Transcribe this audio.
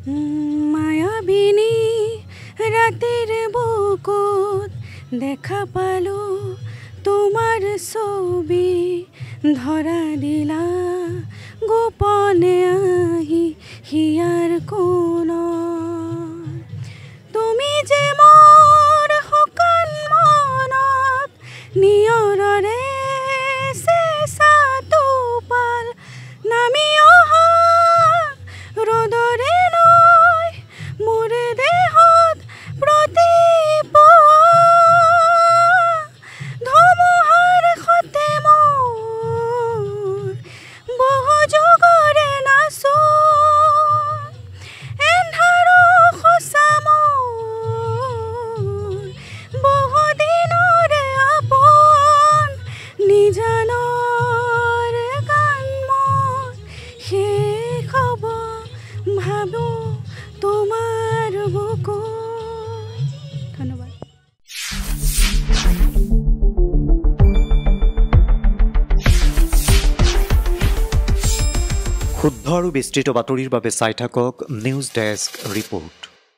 মায়াবিনী ৰাতিৰ বুকুত দেখা পালো তোমাৰ ছবি ধৰা দিলা গোপনে আহি হিয়াৰ কোণত তুমি যে মোৰ শুকান মনত নিয়ৰৰে চেঁচা টোপাল নামি অহা ৰ'দৰে নৈ মোৰ দেহত প্ৰতিপুৱা ধুমুহাৰ সতে মোৰ বহু যুগৰে নাচোন এন্ধাৰো সঁচা মোৰ বহু দিনৰে আপোন নিজানৰ গান মোৰ শেষ হ'ব ভাবো তোমাৰ বুকুত। ধন্যবাদ। শুদ্ধ আৰু বিস্তৃত বাতৰিৰ বাবে চাই থাকক নিউজ ডেস্ক ৰিপোৰ্ট।